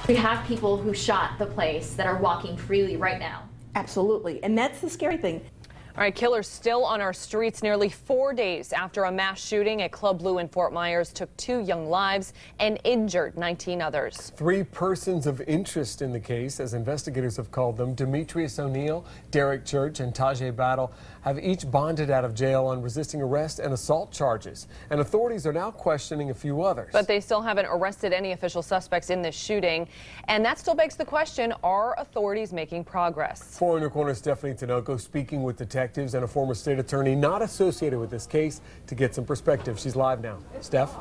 We have people who shot the place that are walking freely right now. Absolutely, and that's the scary thing. All right, killers still on our streets nearly 4 days after a mass shooting at Club Blue in Fort Myers took 2 young lives and injured 19 others. 3 persons of interest in the case, as investigators have called them, Demetrius O'Neill, Derek Church, and Tajay Battle, have each bonded out of jail on resisting arrest and assault charges. And authorities are now questioning a few others. But they still haven't arrested any official suspects in this shooting. And that still begs the question, are authorities making progress? 4 in your corner, Stephanie Tinoco speaking with detectives and a former state attorney not associated with this case to get some perspective. She's live now. Steph?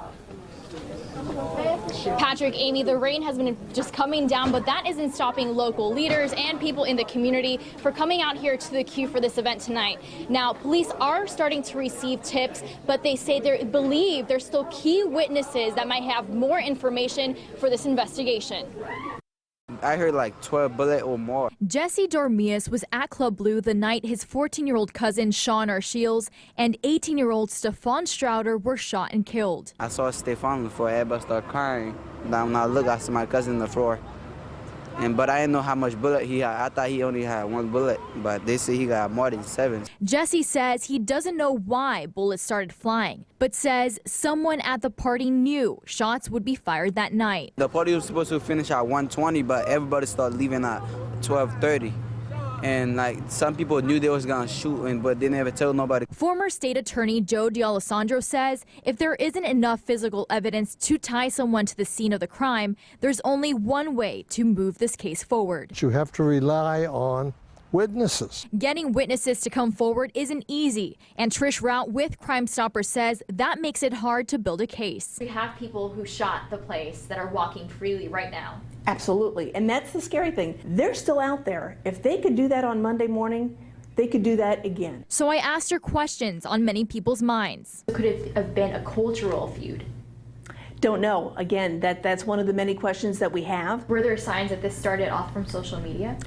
Patrick, Amy, the rain has been just coming down, but that isn't stopping local leaders and people in the community for coming out here to the queue for this event tonight. Now, police are starting to receive tips, but they say they believe there's still key witnesses that might have more information for this investigation. I heard like 12 bullets or more. Jesse Dormius was at Club Blue the night his 14-year-old cousin Sean Arshiels and 18-year-old Stefan Strouder were shot and killed. I saw Stefan before everybody started crying. Then when I looked, I saw my cousin on the floor. But I didn't know how much bullet he had. I thought he only had 1 bullet, but they say he got more than 7. Jesse says he doesn't know why bullets started flying, but says someone at the party knew shots would be fired that night. The party was supposed to finish at 1:20, but everybody started leaving at 12:30. And like some people knew they was gonna shoot, but they never told nobody. Former state attorney Joe D'Alessandro says if there isn't enough physical evidence to tie someone to the scene of the crime, there's only one way to move this case forward. You have to rely on witnesses. Getting witnesses to come forward isn't easy, and Trish Rout with Crime Stoppers says that makes it hard to build a case. We have people who shot the place that are walking freely right now. Absolutely, and that's the scary thing. They're still out there. If they could do that on Monday morning, they could do that again. So I asked her questions on many people's minds. Could it have been a cultural feud? Don't know. Again, that's one of the many questions that we have. Were there signs that this started off from social media?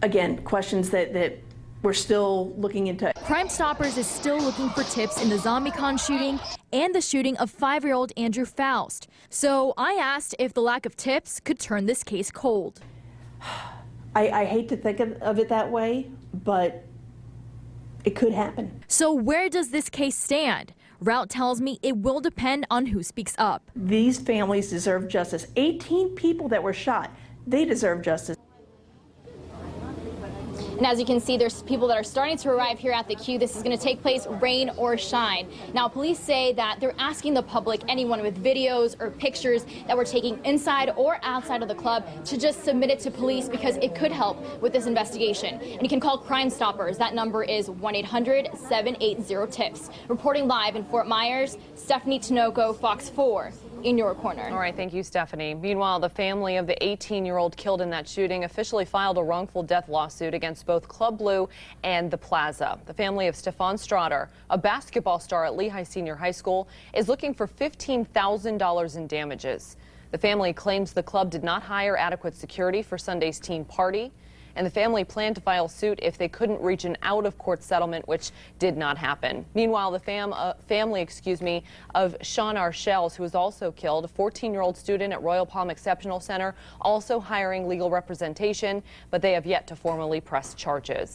Again, questions that we're still looking into. Crime Stoppers is still looking for tips in the ZombieCon shooting and the shooting of 5-year-old Andrew Faust. So I asked if the lack of tips could turn this case cold. I hate to think of it that way, but it could happen. So where does this case stand? Rout tells me it will depend on who speaks up. These families deserve justice. 18 people that were shot, they deserve justice. And as you can see, there's people that are starting to arrive here at the queue. This is going to take place rain or shine. Now, police say that they're asking the public, anyone with videos or pictures that we're taking inside or outside of the club, to just submit it to police because it could help with this investigation. And you can call Crime Stoppers. That number is 1-800-780-TIPS. Reporting live in Fort Myers, Stephanie Tinoco, Fox 4. In your corner. All right, thank you, Stephanie. Meanwhile, the family of the 18-year-old killed in that shooting officially filed a wrongful death lawsuit against both Club Blue and the Plaza. The family of Stefan Strouder, a basketball star at Lehigh Senior High School, is looking for $15,000 in damages. The family claims the club did not hire adequate security for Sunday's teen party, and the family planned to file suit if they couldn't reach an out-of-court settlement, which did not happen. Meanwhile, the family of Sean Arshiels, who was also killed, a 14-year-old student at Royal Palm Exceptional Center, also hiring legal representation, but they have yet to formally press charges.